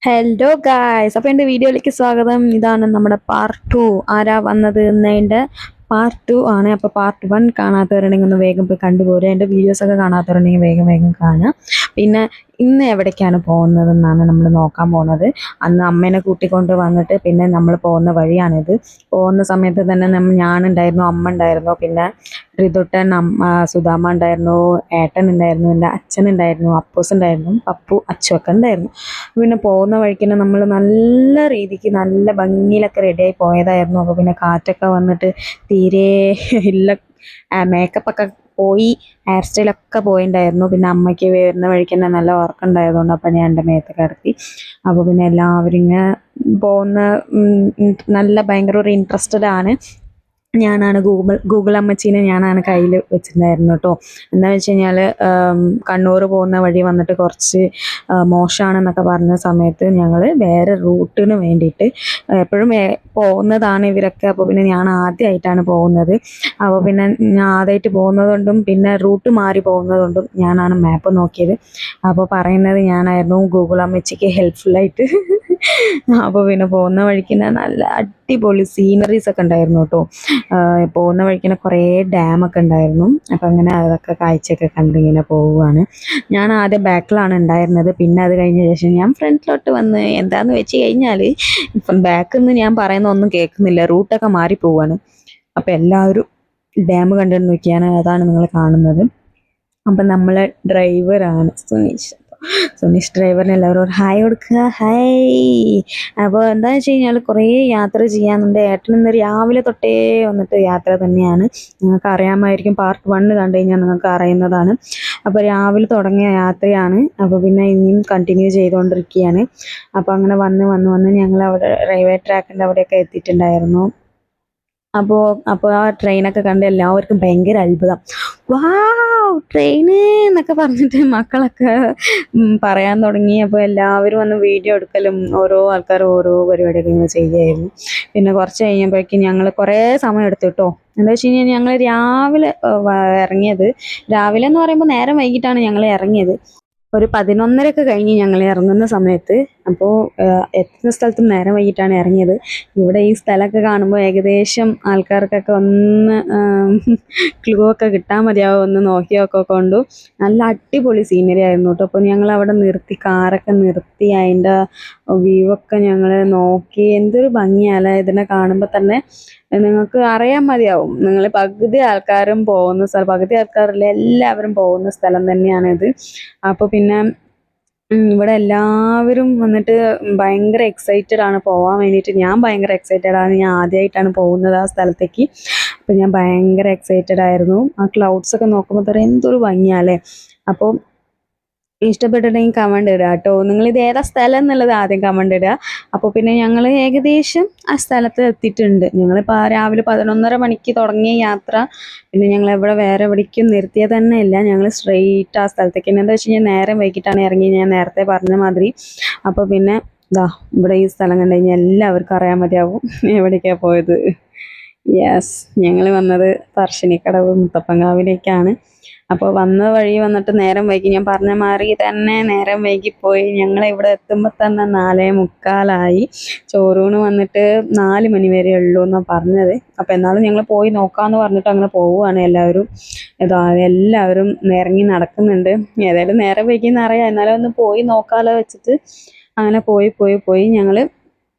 Hello guys, അപ്പോൾ എൻ്റെ വീഡിയോയിലേക്ക് സ്വാഗതം. ഇതാണ് നമ്മുടെ പാർട്ട് 2. ആരാ വന്നത് എന്നതിൻ്റെ പാർട്ട് 2 ആണ്. അപ്പോൾ പാർട്ട് 1 കാണാത്തവരുണ്ടെങ്കിൽ ഒന്ന് വേഗം പോയി കണ്ടുപോരുക. എൻ്റെ വീഡിയോസൊക്കെ കാണാത്തവരുണ്ടെങ്കിൽ വേഗം വേഗം കാണുക. പിന്നെ ഇന്ന് എവിടേക്കാണ് പോകുന്നതെന്നാണ് നമ്മൾ നോക്കാൻ പോകുന്നത്. അന്ന് അമ്മേനെ കൂട്ടിക്കൊണ്ട് വന്നിട്ട് പിന്നെ നമ്മൾ പോകുന്ന വഴിയാണിത്. പോകുന്ന സമയത്ത് തന്നെ ഞാനുണ്ടായിരുന്നു, അമ്മ ഉണ്ടായിരുന്നു, പിന്നെ ഋതുട്ടൻ, സുധാമ്മ ഉണ്ടായിരുന്നു, ഏട്ടൻ ഉണ്ടായിരുന്നു, എൻ്റെ അച്ഛനുണ്ടായിരുന്നു, അപ്പൂസ് ഉണ്ടായിരുന്നു, പപ്പു, അച്ചുവൊക്കെ ഉണ്ടായിരുന്നു. പിന്നെ പോകുന്ന വഴിക്ക് തന്നെ നമ്മൾ നല്ല രീതിക്ക് നല്ല ഭംഗിയിലൊക്കെ റെഡിയായി പോയതായിരുന്നു. അപ്പോൾ പിന്നെ കാറ്റൊക്കെ വന്നിട്ട് തീരെ ഇല്ല, മേക്കപ്പൊക്കെ പോയി, ഹെയർ സ്റ്റൈലൊക്കെ പോയിണ്ടായിരുന്നു. പിന്നെ അമ്മയ്ക്ക് വരുന്ന വഴിക്ക് തന്നെ നല്ല ഉറക്കം ഉണ്ടായതുകൊണ്ട് അപ്പം ഞാൻ എൻ്റെ മേത്തൊക്കെ കിടത്തി. അപ്പോൾ പിന്നെ എല്ലാവരും ഇങ്ങനെ പോകുന്ന നല്ല ഭയങ്കര ഒരു ഇൻട്രസ്റ്റഡ് ആണ്. ഞാനാണ് ഗൂഗിൾ അമ്മച്ചീനെ ഞാനാണ് കയ്യിൽ വെച്ചിട്ടുണ്ടായിരുന്നു കേട്ടോ. എന്താണെന്ന് വെച്ച് കഴിഞ്ഞാൽ കണ്ണൂർ പോകുന്ന വഴി വന്നിട്ട് കുറച്ച് മോശമാണെന്നൊക്കെ പറഞ്ഞ സമയത്ത് ഞങ്ങൾ വേറെ റൂട്ടിന് വേണ്ടിയിട്ട് എപ്പോഴും പോകുന്നതാണ് ഇവരൊക്കെ. അപ്പോൾ പിന്നെ ഞാൻ ആദ്യമായിട്ടാണ് പോകുന്നത്. അപ്പോൾ പിന്നെ ഞാൻ ആദ്യമായിട്ട് പോകുന്നതുകൊണ്ടും പിന്നെ റൂട്ട് മാറി പോകുന്നതുകൊണ്ടും ഞാനാണ് മാപ്പ് നോക്കിയത്. അപ്പോൾ പറയുന്നത് ഞാനായിരുന്നു ഗൂഗിൾ അമ്മച്ചിക്ക് ഹെൽപ്ഫുള്ളായിട്ട്. അപ്പോൾ പിന്നെ പോകുന്ന വഴിക്ക് നല്ല അടിപൊളി സീനറീസ് ഒക്കെ ഉണ്ടായിരുന്നു കേട്ടോ. പോകുന്ന വഴിക്ക് കുറേ ഡാമൊക്കെ ഉണ്ടായിരുന്നു. അപ്പം അങ്ങനെ അതൊക്കെ കാഴ്ചയൊക്കെ കണ്ടിങ്ങനെ പോവുകയാണ്. ഞാൻ ആദ്യം ബാക്കിലാണ് ഉണ്ടായിരുന്നത്. പിന്നെ അത് കഴിഞ്ഞ ശേഷം ഞാൻ ഫ്രണ്ടിലോട്ട് വന്ന്. എന്താണെന്ന് വെച്ച് കഴിഞ്ഞാൽ ഇപ്പം ബാക്കിൽ നിന്ന് ഞാൻ പറയുന്ന ഒന്നും കേൾക്കുന്നില്ല, റൂട്ടൊക്കെ മാറി പോവുകയാണ്. അപ്പം എല്ലാവരും ഡാം കണ്ടു നോക്കിയാണ്, അതാണ് നിങ്ങൾ കാണുന്നത്. അപ്പം നമ്മളെ ഡ്രൈവറാണ് സുനീഷ്. സുനീഷ് ഡ്രൈവറിന് എല്ലാവരും ഒരു ഹായ് കൊടുക്കുക, ഹായ്. അപ്പോൾ എന്താണെന്ന് വെച്ച് കഴിഞ്ഞാൽ കുറേ യാത്ര ചെയ്യാനുണ്ട്. ഏട്ടൻ ഇന്ന് രാവിലെ തൊട്ടേ വന്നിട്ട് യാത്ര തന്നെയാണ്. നിങ്ങൾക്ക് അറിയാമായിരിക്കും, പാർട്ട് 1 കണ്ടു കഴിഞ്ഞാൽ നിങ്ങൾക്ക് അറിയുന്നതാണ്. അപ്പോൾ രാവിലെ തുടങ്ങിയ യാത്രയാണ്. അപ്പോൾ പിന്നെ ഇനിയും കണ്ടിന്യൂ ചെയ്തുകൊണ്ടിരിക്കുകയാണ്. അപ്പോൾ അങ്ങനെ വന്ന് ഞങ്ങൾ അവിടെ റെയിൽവേ ട്രാക്കിൻ്റെ അവിടെയൊക്കെ എത്തിയിട്ടുണ്ടായിരുന്നു. അപ്പോൾ ആ ട്രെയിനൊക്കെ കണ്ട് എല്ലാവർക്കും ഭയങ്കര അത്ഭുതം. വാവ്, ട്രെയിന് എന്നൊക്കെ പറഞ്ഞിട്ട് മക്കളൊക്കെ പറയാൻ തുടങ്ങി. അപ്പോൾ എല്ലാവരും വന്ന് വീഡിയോ എടുക്കലും ഓരോ ആൾക്കാർ ഓരോ പരിപാടിയൊക്കെ ഇങ്ങനെ ചെയ്യുകയായിരുന്നു. പിന്നെ കുറച്ച് കഴിഞ്ഞപ്പോഴേക്കും ഞങ്ങൾ കുറേ സമയം എടുത്തു കേട്ടോ. എന്താ വെച്ച് കഴിഞ്ഞാൽ ഞങ്ങൾ രാവിലെ ഇറങ്ങിയത്. രാവിലെ എന്ന് പറയുമ്പോൾ നേരം വൈകിട്ടാണ് ഞങ്ങൾ ഇറങ്ങിയത്. ഒരു 11:30 കഴിഞ്ഞ് ഞങ്ങൾ ഇറങ്ങുന്ന സമയത്ത്. അപ്പോൾ എത്തുന്ന സ്ഥലത്തും നേരം വൈകിട്ടാണ് ഇറങ്ങിയത്. ഇവിടെ ഈ സ്ഥലമൊക്കെ കാണുമ്പോൾ ഏകദേശം ആൾക്കാർക്കൊക്കെ ഒന്ന് ക്ലൂ ഒക്കെ കിട്ടാൻ മതിയാവും, ഒന്ന് നോക്കിയൊക്കെ കൊണ്ടു. നല്ല അടിപൊളി സീനറി ആയിരുന്നു കേട്ടോ. അപ്പോൾ ഞങ്ങൾ അവിടെ നിർത്തി, കാറൊക്കെ നിർത്തി, അതിൻ്റെ വ്യൂ ഒക്കെ ഞങ്ങൾ നോക്കി. എന്തൊരു ഭംഗിയല്ലേ ഇതിനെ കാണുമ്പോൾ തന്നെ. നിങ്ങൾക്ക് അറിയാൻ മതിയാവും. നിങ്ങൾ പകുതി ആൾക്കാരും പോകുന്ന സ്ഥലം, പകുതി ആൾക്കാരില്ല, എല്ലാവരും പോകുന്ന സ്ഥലം തന്നെയാണിത്. അപ്പോൾ പിന്നെ ഇവിടെ എല്ലാവരും വന്നിട്ട് ഭയങ്കര എക്സൈറ്റഡ് ആണ് പോകാൻ വേണ്ടിയിട്ട്. ഞാൻ ഭയങ്കര എക്സൈറ്റഡ് ആണ്. ഞാൻ ആദ്യമായിട്ടാണ് പോകുന്നത് ആ സ്ഥലത്തേക്ക്. അപ്പോൾ ഞാൻ ഭയങ്കര എക്സൈറ്റഡ് ആയിരുന്നു. ആ ക്ലൗഡ്സ് ഒക്കെ നോക്കുമ്പോൾ തന്നെ എന്തൊരു ഭംഗിയാല്ലേ. അപ്പോൾ ഇഷ്ടപ്പെട്ടിട്ടുണ്ടെങ്കിൽ കമൻ്റ് ഇടുക കേട്ടോ. നിങ്ങളിത് ഏതാ സ്ഥലം എന്നുള്ളത് ആദ്യം കമൻ്റ് ഇടുക. അപ്പോൾ പിന്നെ ഞങ്ങൾ ഏകദേശം ആ സ്ഥലത്ത് എത്തിയിട്ടുണ്ട്. ഞങ്ങളിപ്പോൾ രാവിലെ 11:30 മണിക്ക് തുടങ്ങിയ യാത്ര പിന്നെ ഞങ്ങൾ വേറെ എവിടേക്കും നിർത്തിയത് തന്നെ ഇല്ല. ഞങ്ങൾ സ്ട്രെയിറ്റ് ആ സ്ഥലത്തേക്ക്. എന്താ വെച്ച് കഴിഞ്ഞാൽ നേരം വൈകിട്ടാണ് ഇറങ്ങി, ഞാൻ നേരത്തെ പറഞ്ഞ മാതിരി. അപ്പോൾ പിന്നെ ഇതാ ഇവിടെ ഈ സ്ഥലം കണ്ടു കഴിഞ്ഞാൽ എല്ലാവർക്കും അറിയാൻ മതിയാവും എവിടേക്കാണ് പോയത്. യെസ്, ഞങ്ങൾ വന്നത് പറശ്ശിനിക്കടവ് മുത്തപ്പൻകാവിലേക്കാണ്. അപ്പോൾ വന്ന വഴി വന്നിട്ട് നേരം വൈകി. ഞാൻ പറഞ്ഞ മാതിരി തന്നെ നേരം വൈകിപ്പോയി. ഞങ്ങൾ ഇവിടെ എത്തുമ്പോൾ തന്നെ 4:45. ചോറൂണ് വന്നിട്ട് 4 മണി വരെ ഉള്ളൂ എന്നാണ് പറഞ്ഞത്. അപ്പോൾ എന്നാലും ഞങ്ങൾ പോയി നോക്കാമെന്ന് പറഞ്ഞിട്ട് അങ്ങനെ പോവുകയാണ് എല്ലാവരും. എല്ലാവരും ഇറങ്ങി നടക്കുന്നുണ്ട്. ഏതായാലും നേരം വൈകിയെന്ന് അറിയാം, എന്നാലും ഒന്ന് പോയി നോക്കാമല്ലോ വെച്ചിട്ട് അങ്ങനെ പോയി ഞങ്ങൾ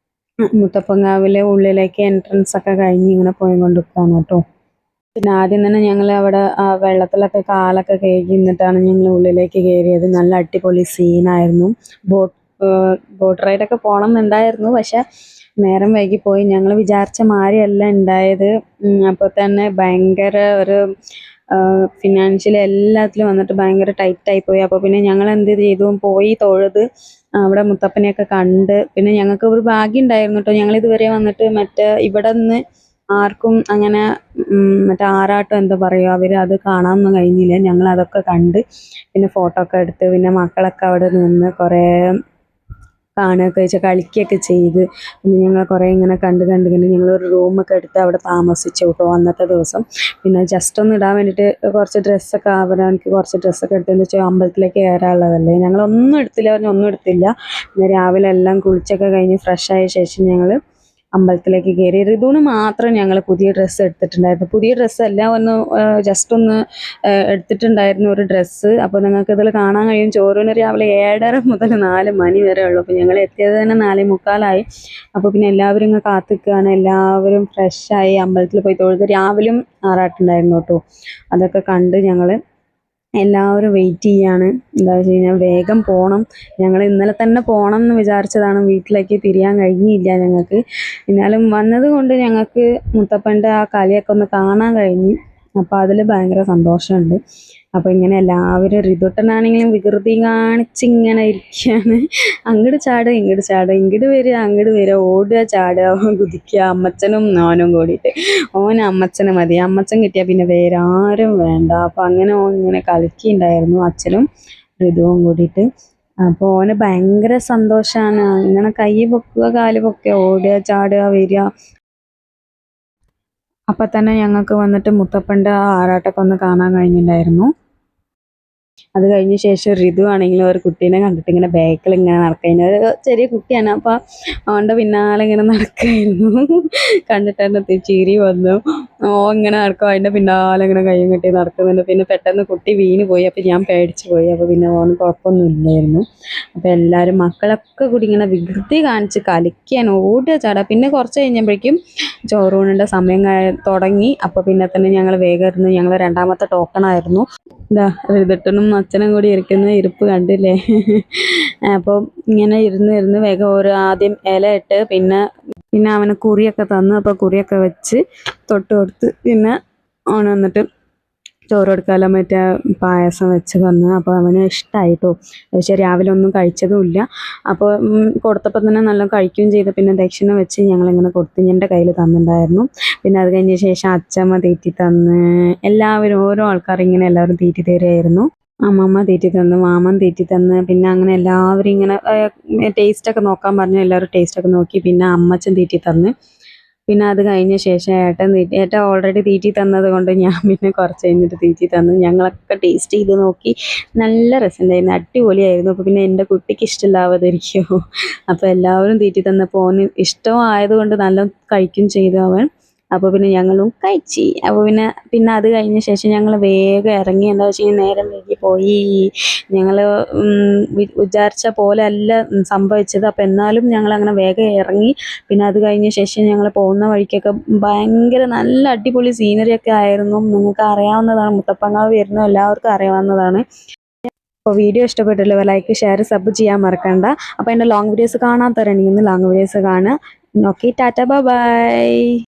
മുത്തപ്പൻകാവിലെ ഉള്ളിലേക്ക് എൻട്രൻസ് ഒക്കെ കഴിഞ്ഞ് ഇങ്ങനെ പോയിക്കൊണ്ടിരിക്കുകയാണ് കേട്ടോ. പിന്നെ ആദ്യം തന്നെ ഞങ്ങൾ അവിടെ വെള്ളത്തിലൊക്കെ കാലൊക്കെ കഴുകി നിന്നിട്ടാണ് ഞങ്ങൾ ഉള്ളിലേക്ക് കയറിയത്. നല്ല അടിപൊളി സീനായിരുന്നു. ബോട്ട് റൈഡൊക്കെ പോകണം എന്നുണ്ടായിരുന്നു, പക്ഷെ നേരം വൈകിപ്പോയി. ഞങ്ങൾ വിചാരിച്ച മാതിരിയല്ല ഉണ്ടായത്. അപ്പോൾ തന്നെ ഭയങ്കര ഒരു ഫിനാൻഷ്യലി എല്ലാത്തിലും വന്നിട്ട് ഭയങ്കര ടൈറ്റായിപ്പോയി. അപ്പോൾ പിന്നെ ഞങ്ങൾ എന്ത് ചെയ്തു, പോയി തൊഴുത് അവിടെ മുത്തപ്പനെയൊക്കെ കണ്ട്. പിന്നെ ഞങ്ങൾക്ക് ഒരു ഭാഗ്യം ഉണ്ടായിരുന്നു കേട്ടോ. ഞങ്ങളിതുവരെ വന്നിട്ട് മറ്റേ ഇവിടെ നിന്ന് ആർക്കും അങ്ങനെ മറ്റേ ആറാട്ടം എന്താ പറയുക, അവർ അത് കാണാനൊന്നും കഴിഞ്ഞില്ല. ഞങ്ങൾ അതൊക്കെ കണ്ട് പിന്നെ ഫോട്ടോ ഒക്കെ എടുത്ത് പിന്നെ മക്കളൊക്കെ അവിടെ നിന്ന് കുറേ കാണുകയൊക്കെ വെച്ചാൽ കളിക്കുകയൊക്കെ ചെയ്ത് പിന്നെ ഞങ്ങൾ കുറേ ഇങ്ങനെ കണ്ട് ഞങ്ങളൊരു റൂമൊക്കെ എടുത്ത് അവിടെ താമസിച്ചു കേട്ടോ അന്നത്തെ ദിവസം. പിന്നെ ജസ്റ്റ് ഒന്ന് ഇടാൻ വേണ്ടിയിട്ട് കുറച്ച് ഡ്രസ്സൊക്കെ എനിക്ക് കുറച്ച് ഡ്രസ്സൊക്കെ എടുത്തതെന്ന് വെച്ചാൽ അമ്പലത്തിലേക്ക് കയറാനുള്ളതല്ലേ. ഞങ്ങളൊന്നും എടുത്തില്ല, ഒന്നും എടുത്തില്ല. പിന്നെ രാവിലെ എല്ലാം കുളിച്ചൊക്കെ കഴിഞ്ഞ് ഫ്രഷായ ശേഷം ഞങ്ങൾ അമ്പലത്തിലേക്ക് കയറി. ഋതുവിന് മാത്രം ഞങ്ങൾ പുതിയ ഡ്രസ്സ് എടുത്തിട്ടുണ്ടായിരുന്നു. പുതിയ ഡ്രസ്സല്ല, ജസ്റ്റ് ഒന്ന് എടുത്തിട്ടുണ്ടായിരുന്നു ഒരു ഡ്രസ്സ്. അപ്പോൾ നിങ്ങൾക്ക് ഇതിൽ കാണാൻ കഴിയും ചോറൂണ് രാവിലെ 7:30 മുതൽ 4 മണി വരെ ഉള്ളൂ. അപ്പോൾ ഞങ്ങൾ എത്തിയത് തന്നെ 4:45. അപ്പോൾ പിന്നെ എല്ലാവരും ഇങ്ങനെ കാത്തിക്കുകയാണ്. എല്ലാവരും ഫ്രഷായി അമ്പലത്തിൽ പോയി തൊഴുത്. രാവിലെയും ആറാട്ടുണ്ടായിരുന്നു കേട്ടോ. അതൊക്കെ കണ്ട് ഞങ്ങൾ എല്ലാവരും വെയിറ്റ് ചെയ്യാണ്. എന്താ വെച്ച് കഴിഞ്ഞാൽ വേഗം പോകണം. ഞങ്ങൾ ഇന്നലെ തന്നെ പോകണം എന്ന് വിചാരിച്ചതാണ്, വീട്ടിലേക്ക് തിരിയാൻ കഴിഞ്ഞില്ല ഞങ്ങൾക്ക്. എന്നാലും വന്നത് കൊണ്ട് ഞങ്ങൾക്ക് മുത്തപ്പൻ്റെ ആ കളിയൊക്കെ ഒന്ന് കാണാൻ കഴിഞ്ഞു. അപ്പോൾ അതിൽ ഭയങ്കര സന്തോഷമുണ്ട്. അപ്പോൾ ഇങ്ങനെ എല്ലാവരും ഋതുട്ടനാണെങ്കിലും വികൃതി കാണിച്ച് ഇങ്ങനെ ഇരിക്കുകയാണ്. അങ്ങോട്ട് ചാടുക ഇങ്ങോട്ട് ചാടുക, ഇങ്ങോട്ട് വരിക അങ്ങോട്ട് വരിക, ഓടുക ചാടുക കുതിക്കുക. അമ്മച്ചനും ഞാനും കൂടിയിട്ട് ഓന് അമ്മച്ചനെ മതി, അമ്മച്ചൻ കിട്ടിയാൽ പിന്നെ വേറെ ആരും വേണ്ട. അപ്പോൾ അങ്ങനെ ഓൻ ഇങ്ങനെ കളിക്കുന്നുണ്ടായിരുന്നു, അച്ഛനും ഋതുവും കൂടിയിട്ട്. അപ്പോൾ ഓന് ഭയങ്കര സന്തോഷമാണ്. ഇങ്ങനെ കൈ പൊക്കുക കാല് പൊക്കുക, ഓടുക ചാടുക വരിക. അപ്പം തന്നെ ഞങ്ങൾക്ക് വന്നിട്ട് മുത്തപ്പൻ്റെ ആ ആറാട്ടൊക്കെ ഒന്ന് കാണാൻ കഴിഞ്ഞിട്ടുണ്ടായിരുന്നു. അത് കഴിഞ്ഞ ശേഷം ഋതു ആണെങ്കിലും ഒരു കുട്ടീനെ കണ്ടിട്ട് ഇങ്ങനെ ബാക്കിൽ ഇങ്ങനെ നടക്കുക. ഒരു ചെറിയ കുട്ടിയാണ്, അപ്പോൾ അവൻ്റെ പിന്നാലെ ഇങ്ങനെ നടക്കുകയായിരുന്നു. കണ്ടിട്ട് തന്നെ ചിരി വന്നു. ഇങ്ങനെ നടക്കും, അതിൻ്റെ പിന്നാലെ ഇങ്ങനെ കയ്യും കെട്ടി നടക്കുന്നുണ്ട്. പിന്നെ പെട്ടെന്ന് കുട്ടി വീണ് പോയി. അപ്പോൾ ഞാൻ പേടിച്ച് പോയി. അപ്പോൾ പിന്നെ ഓന് കുഴപ്പമൊന്നും ഇല്ലായിരുന്നു. അപ്പോൾ എല്ലാവരും മക്കളൊക്കെ കൂടി ഇങ്ങനെ വികൃതി കാണിച്ച് കളിക്കാൻ ഓടുക ചാടുക. പിന്നെ കുറച്ച് കഴിഞ്ഞപ്പോഴേക്കും ചോറൂണിൻ്റെ സമയം തുടങ്ങി. അപ്പോൾ പിന്നെ തന്നെ ഞങ്ങൾ വേഗം ഇരുന്ന്, ഞങ്ങൾ രണ്ടാമത്തെ ടോക്കണായിരുന്നു. ഇതാ ഋതുട്ടനും അച്ഛനും കൂടി ഇരിക്കുന്ന ഇരിപ്പ് കണ്ടില്ലേ. അപ്പോൾ ഇങ്ങനെ ഇരുന്ന് വേഗം ആദ്യം ഇല ഇട്ട് പിന്നെ അവന് കുറിയൊക്കെ തന്നു. അപ്പോൾ കുറിയൊക്കെ വെച്ച് തൊട്ട് കൊടുത്ത് പിന്നെ അവൻ വന്നിട്ട് ചോറ് കൊടുക്കാമല്ലോ മറ്റേ പായസം വെച്ച് തന്നു. അപ്പോൾ അവന് ഇഷ്ടമായി കേട്ടോ. പക്ഷേ രാവിലെ ഒന്നും കഴിച്ചതുമില്ല. അപ്പോൾ കൊടുത്തപ്പോൾ തന്നെ നല്ല കഴിക്കുകയും ചെയ്തു. പിന്നെ ദക്ഷിണ വെച്ച് ഞങ്ങളിങ്ങനെ കൊടുത്ത് എൻ്റെ കയ്യിൽ തന്നിട്ടുണ്ടായിരുന്നു. പിന്നെ അത് കഴിഞ്ഞ ശേഷം അച്ചമ്മ തീറ്റി തന്ന്, എല്ലാവരും ഓരോ ആൾക്കാർ ഇങ്ങനെ എല്ലാവരും തീറ്റി തരുമായിരുന്നു. അമ്മമ്മ തീറ്റി തന്നു, മാമൻ തീറ്റി തന്ന്, പിന്നെ അങ്ങനെ എല്ലാവരും ഇങ്ങനെ ടേസ്റ്റൊക്കെ നോക്കാൻ പറഞ്ഞു. എല്ലാവരും ടേസ്റ്റൊക്കെ നോക്കി. പിന്നെ അമ്മച്ചൻ തീറ്റി തന്ന്. പിന്നെ അത് കഴിഞ്ഞ ശേഷം ഏട്ടൻ ഓൾറെഡി തീറ്റി തന്നത് കൊണ്ട് ഞാൻ പിന്നെ കുറച്ച് കഴിഞ്ഞിട്ട് തീറ്റി തന്നു. ഞങ്ങളൊക്കെ ടേസ്റ്റ് ചെയ്ത് നോക്കി. നല്ല രസമുണ്ടായിരുന്നു, അടിപൊളിയായിരുന്നു. അപ്പോൾ പിന്നെ എൻ്റെ കുട്ടിക്ക് ഇഷ്ടമില്ലാതിരിക്കുമോ. അപ്പോൾ എല്ലാവരും തീറ്റി തന്നപ്പോൾ ഓന് ഇഷ്ടമായത് കൊണ്ട് നല്ല കഴിക്കും ചെയ്തു അവൻ. അപ്പോൾ പിന്നെ ഞങ്ങളും കഴിച്ച്. അപ്പോൾ പിന്നെ അത് കഴിഞ്ഞ ശേഷം ഞങ്ങൾ വേഗം ഇറങ്ങി. എന്താ വെച്ച് കഴിഞ്ഞാൽ നേരം വൈകി പോയി. ഞങ്ങൾ വിചാരിച്ച പോലെ അല്ല സംഭവിച്ചത്. അപ്പോൾ എന്നാലും ഞങ്ങളങ്ങനെ വേഗം ഇറങ്ങി. പിന്നെ അത് കഴിഞ്ഞ ശേഷം ഞങ്ങൾ പോകുന്ന വഴിക്കൊക്കെ ഭയങ്കര നല്ല അടിപൊളി സീനറിയൊക്കെ ആയിരുന്നു. നിങ്ങൾക്ക് അറിയാവുന്നതാണ്, മുത്തപ്പങ്കാവ് വരുന്ന എല്ലാവർക്കും അറിയാവുന്നതാണ്. അപ്പോൾ വീഡിയോ ഇഷ്ടപ്പെട്ടല്ലോ, ലൈക്ക് ഷെയർ സബ് ചെയ്യാൻ മറക്കണ്ട. അപ്പോൾ എൻ്റെ ലോങ് വീഡിയോസ് കാണാത്തവരുണ്ടെങ്കിൽ ലോങ് വീഡിയോസ് കാണുക. Okay, Tata bye bye.